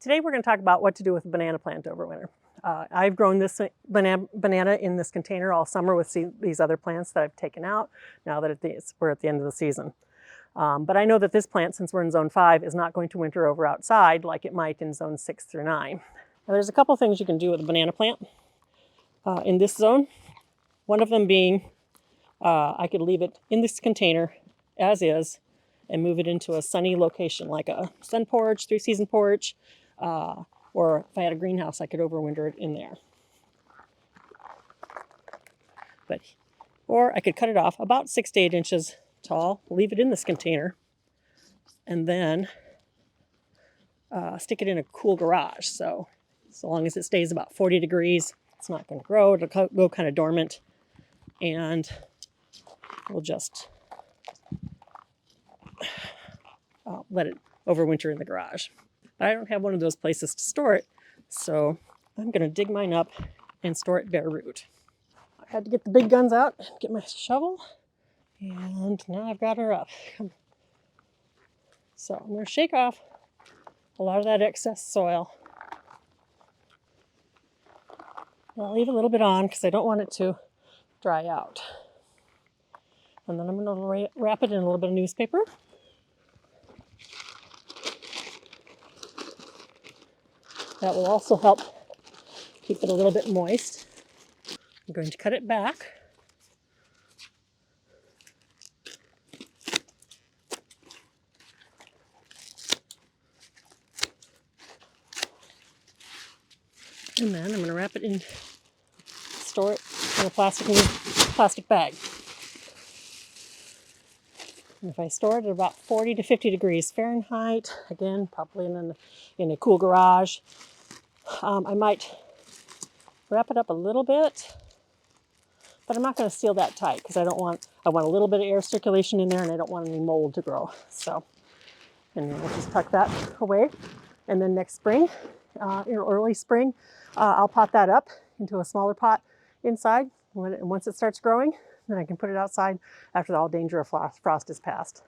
Today we're going to talk about what to do with a banana plant over winter. I've grown this banana in this container all summer with these other plants that I've taken out now that we're at the end of the season. But I know that this plant, since we're in zone 5, is not going to winter over outside like it might in zone 6 through 9. Now, there's a couple things you can do with a banana plant in this zone. One of them being I could leave it in this container as is and move it into a sunny location like a sun porch, 3-season porch, or if I had a greenhouse, I could overwinter it in there. Or I could cut it off about 6 to 8 inches tall, leave it in this container, and then stick it in a cool garage. So long as it stays about 40 degrees, it's not going to grow. It'll go kind of dormant, and we'll just let it overwinter in the garage. But I don't have one of those places to store it, so I'm going to dig mine up and store it bare root. I had to get the big guns out, get my shovel, and now I've got her up. So I'm going to shake off a lot of that excess soil. I'll leave a little bit on because I don't want it to dry out. And then I'm going to wrap it in a little bit of newspaper. That will also help keep it a little bit moist. I'm going to cut it back. And then I'm going to wrap it in, store it in a plastic bag. And if I store it at about 40 to 50 degrees Fahrenheit, again, probably in a cool garage, I might wrap it up a little bit, but I'm not going to seal that tight because I want a little bit of air circulation in there, and I don't want any mold to grow. So, and then we'll just tuck that away. And then next spring, early spring, I'll pot that up into a smaller pot inside. Once it starts growing, then I can put it outside after all danger of frost is past.